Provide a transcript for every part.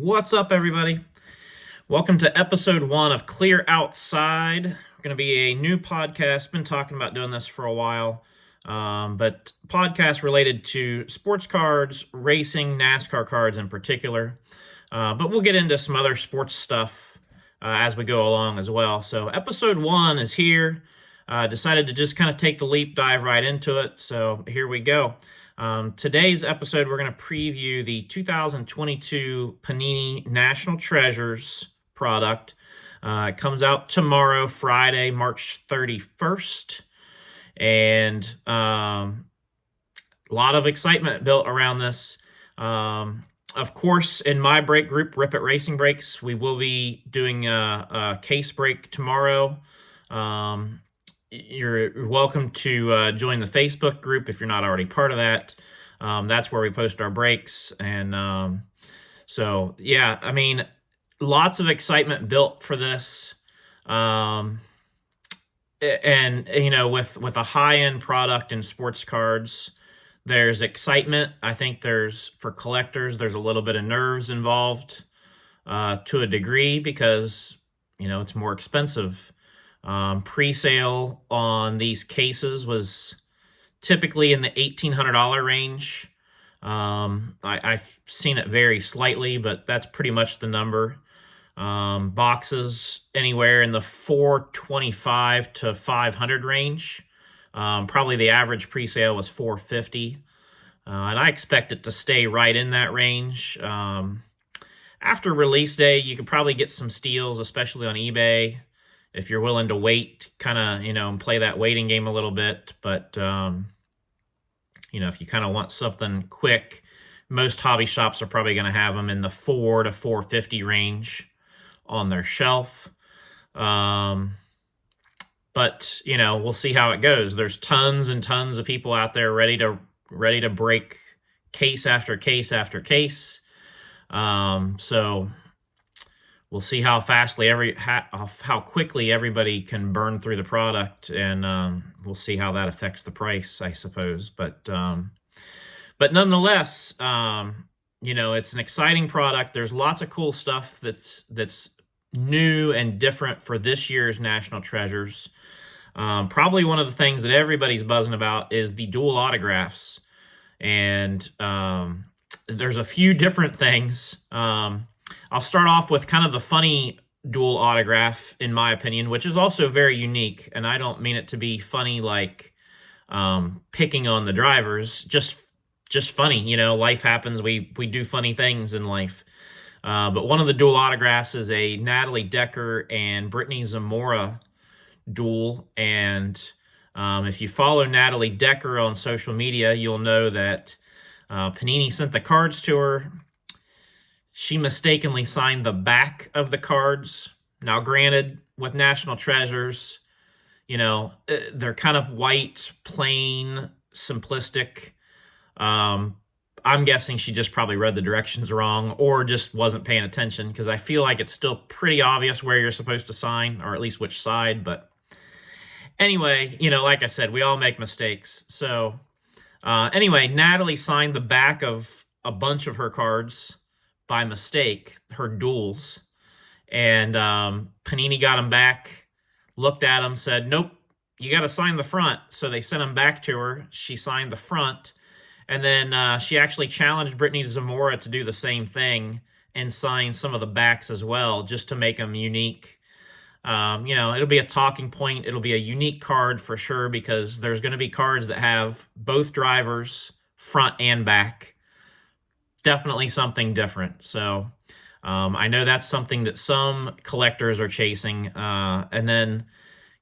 What's up, everybody? Welcome to episode 1 of Clear Outside. We're going to be a new podcast. Been talking about doing this for a while, but podcast related to sports cards, racing, NASCAR cards in particular. But we'll get into some other sports stuff as we go along as well. So episode 1 is here. Decided to just kind of take the leap, dive right into it. So here we go. Today's episode, we're going to preview the 2022 Panini National Treasures product. It comes out tomorrow, Friday, March 31st. And a lot of excitement built around this. Of course, in my break group, Rip It Racing Breaks, we will be doing a case break tomorrow. You're welcome to join the Facebook group if you're not already part of that. That's where we post our breaks. And so, yeah, I mean, lots of excitement built for this. And, you know, with a high-end product in sports cards, there's excitement. I think for collectors, there's a little bit of nerves involved to a degree because, you know, it's more expensive. Pre-sale on these cases was typically in the $1,800 range. I've seen it vary slightly, but that's pretty much the number. Boxes anywhere in the $425 to $500 range. Probably the average pre-sale was $450, and I expect it to stay right in that range. After release day, you could probably get some steals, especially on eBay, if you're willing to wait, kind of, you know, and play that waiting game a little bit. But, you know, if you kind of want something quick, most hobby shops are probably going to have them in the $4 to $450 range on their shelf. But, you know, we'll see how it goes. There's tons and tons of people out there ready to break case after case after case. So we'll see how how quickly everybody can burn through the product, and we'll see how that affects the price, I suppose. But nonetheless, you know, it's an exciting product. There's lots of cool stuff that's new and different for this year's National Treasures. Probably one of the things that everybody's buzzing about is the dual autographs, and there's a few different things. I'll start off with kind of the funny dual autograph, in my opinion, which is also very unique. And I don't mean it to be funny like picking on the drivers, just funny. You know, life happens. We do funny things in life. But one of the dual autographs is a Natalie Decker and Brittany Zamora duel. And if you follow Natalie Decker on social media, you'll know that Panini sent the cards to her. She mistakenly signed the back of the cards. Now, granted, with National Treasures, you know, they're kind of white, plain, simplistic. I'm guessing she just probably read the directions wrong or just wasn't paying attention, because I feel like it's still pretty obvious where you're supposed to sign, or at least which side. But anyway, you know, like I said, we all make mistakes. So anyway, Natalie signed the back of a bunch of her cards by mistake, her duels, and Panini got them back, looked at them, said, nope, you got to sign the front. So they sent them back to her. She signed the front, and then she actually challenged Brittany Zamora to do the same thing and sign some of the backs as well, just to make them unique. You know, it'll be a talking point. It'll be a unique card for sure, because there's going to be cards that have both drivers, front and back. Definitely something different. So I know that's something that some collectors are chasing. And then,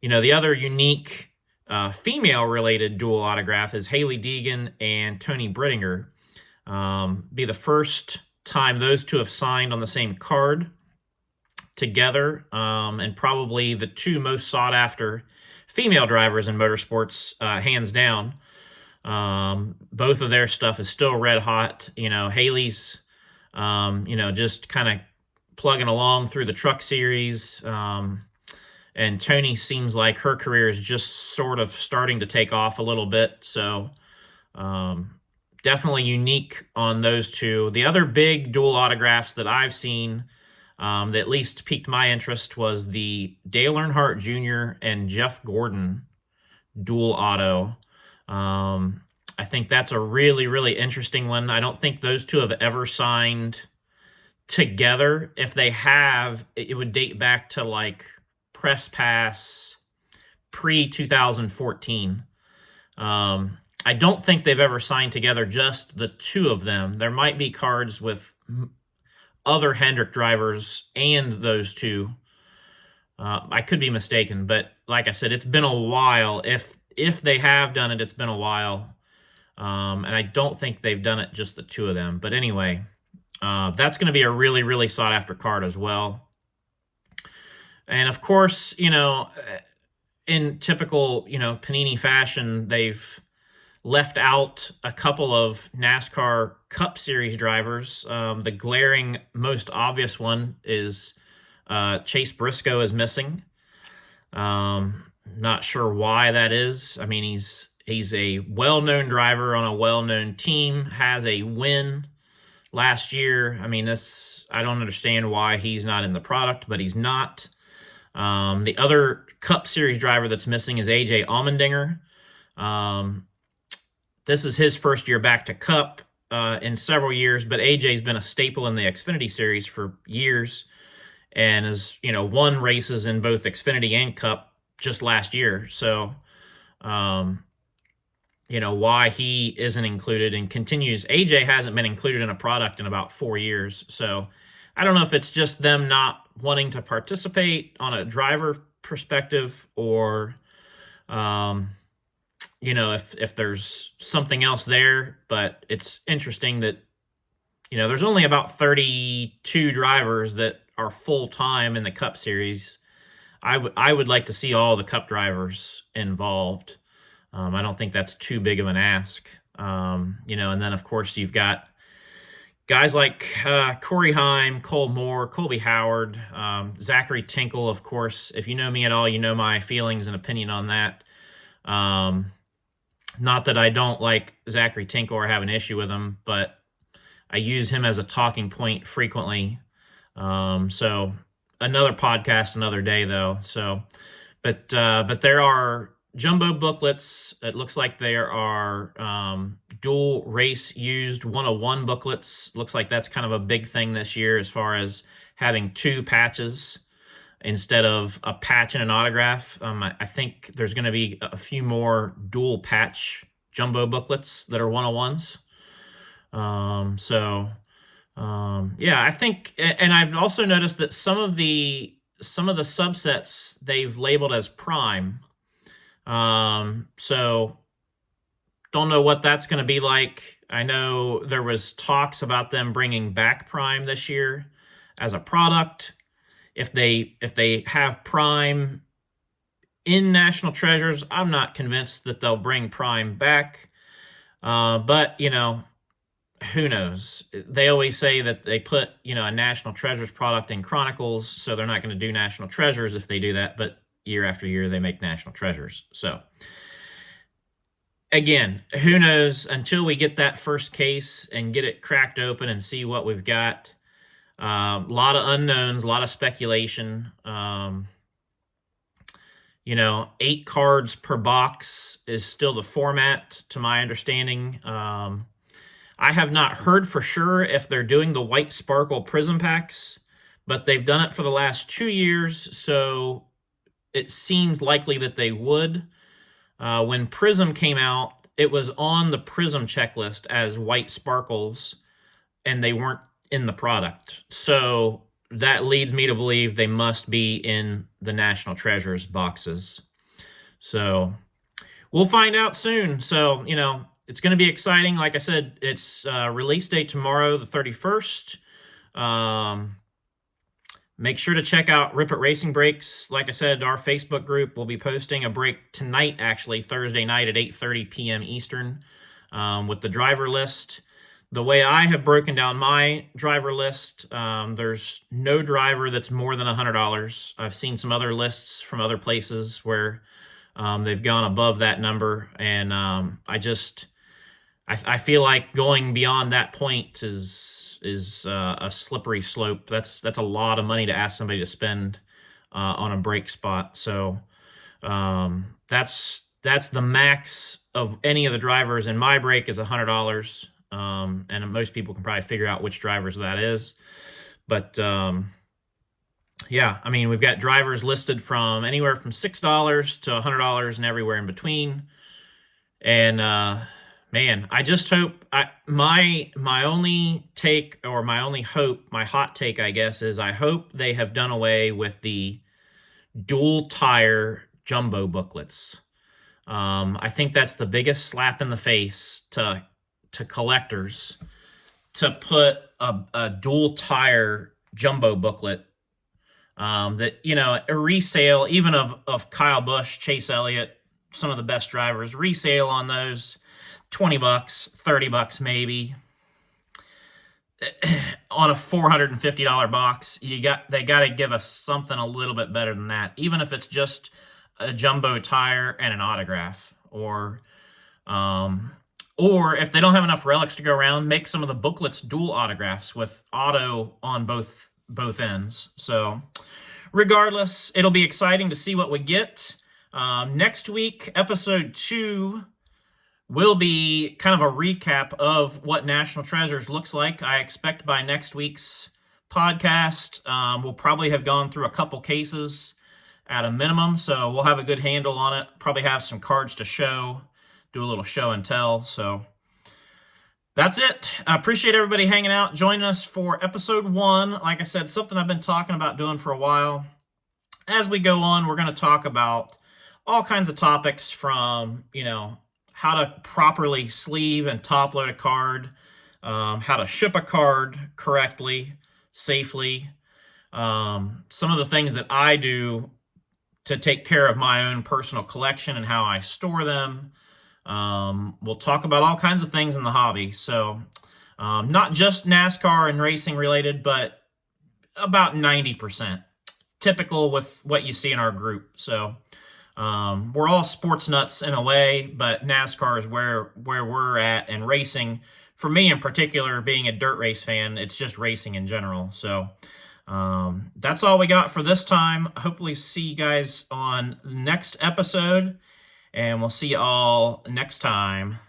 you know, the other unique female-related dual autograph is Hailie Deegan and Toni Brittinger. Be the first time those two have signed on the same card together, and probably the two most sought-after female drivers in motorsports, hands down. Both of their stuff is still red hot. You know, Hailie's, you know, just kind of plugging along through the truck series. And Toni seems like her career is just sort of starting to take off a little bit. So, definitely unique on those two. The other big dual autographs that I've seen that at least piqued my interest was the Dale Earnhardt Jr. and Jeff Gordon dual auto. I think that's a really, really interesting one. I don't think those two have ever signed together. If they have, it would date back to like Press Pass pre 2014. I don't think they've ever signed together, just the two of them. There might be cards with other Hendrick drivers and those two. I could be mistaken, but like I said, it's been a while. If they have done it, it's been a while. And I don't think they've done it just the two of them. But anyway, that's going to be a really, really sought after card as well. And of course, in typical, Panini fashion, they've left out a couple of NASCAR Cup Series drivers. The glaring, most obvious one is Chase Briscoe is missing. Not sure why that is. I mean, he's a well-known driver on a well-known team, has a win last year. I mean, I don't understand why he's not in the product, but he's not. The other Cup Series driver that's missing is AJ Allmendinger. This is his first year back to Cup in several years, but AJ's been a staple in the Xfinity Series for years and has, won races in both Xfinity and Cup just last year. So, why he isn't included and continues. AJ hasn't been included in a product in about 4 years. So I don't know if it's just them not wanting to participate on a driver perspective or, if there's something else there. But it's interesting that, there's only about 32 drivers that are full-time in the Cup Series. I would like to see all the Cup drivers involved. I don't think that's too big of an ask. And then, of course, you've got guys like Corey Heim, Cole Moore, Colby Howard, Zachary Tinkle, of course. If you know me at all, you know my feelings and opinion on that. Not that I don't like Zachary Tinkle or have an issue with him, but I use him as a talking point frequently. So another podcast, another day, though. So, but there are jumbo booklets. It looks like there are dual race used 101 booklets. Looks like that's kind of a big thing this year as far as having two patches instead of a patch and an autograph. I think there's going to be a few more dual patch jumbo booklets that are 101s. Yeah, I think, and I've also noticed that some of the subsets they've labeled as prime. So don't know what that's going to be like. I know there was talks about them bringing back prime this year as a product. If they have prime in National Treasures, I'm not convinced that they'll bring prime back. But who knows? They always say that they put, a National Treasures product in Chronicles, so they're not going to do National Treasures if they do that, but year after year they make National Treasures. So again, who knows until we get that first case and get it cracked open and see what we've got. A lot of unknowns, a lot of speculation. 8 cards per box is still the format, to my understanding. I have not heard for sure if they're doing the White Sparkle Prism packs, but they've done it for the last 2 years, so it seems likely that they would. When Prism came out, it was on the Prism checklist as White Sparkles, and they weren't in the product. So that leads me to believe they must be in the National Treasures boxes. So we'll find out soon. So, it's going to be exciting. Like I said, it's release date tomorrow, the 31st. Make sure to check out Rip It Racing Breaks. Like I said, our Facebook group will be posting a break tonight, actually, Thursday night at 8:30 p.m. Eastern with the driver list. The way I have broken down my driver list, there's no driver that's more than $100. I've seen some other lists from other places where they've gone above that number, and I feel like going beyond that point is a slippery slope. That's a lot of money to ask somebody to spend on a brake spot. So that's the max of any of the drivers in my brake is $100. And most people can probably figure out which drivers that is. But yeah, I mean, we've got drivers listed from anywhere from $6 to $100 and everywhere in between. And man, I just hope my only take, or my only hope, my hot take, I guess, is I hope they have done away with the dual tire jumbo booklets. I think that's the biggest slap in the face to collectors, to put a dual tire jumbo booklet that, you know, a resale even of Kyle Busch, Chase Elliott, some of the best drivers, resale on those $20, $30 maybe. On a $450 box, they got to give us something a little bit better than that, even if it's just a jumbo tire and an autograph, or if they don't have enough relics to go around, make some of the booklets dual autographs with auto on both ends. So regardless, it'll be exciting to see what we get. Next week, episode 2 will be kind of a recap of what National Treasures looks like. I expect by next week's podcast, we'll probably have gone through a couple cases at a minimum, so we'll have a good handle on it. Probably have some cards to show, do a little show and tell. So that's it. I appreciate everybody hanging out, joining us for episode 1. Like I said, something I've been talking about doing for a while. As we go on, we're going to talk about all kinds of topics, from, you know, how to properly sleeve and top load a card, how to ship a card correctly, safely, some of the things that I do to take care of my own personal collection and how I store them. We'll talk about all kinds of things in the hobby. So not just NASCAR and racing related, but about 90%. Typical with what you see in our group. So we're all sports nuts in a way, but NASCAR is where we're at, and racing, for me in particular, being a dirt race fan, it's just racing in general. So that's all we got for this time. Hopefully see you guys on the next episode, and we'll see you all next time.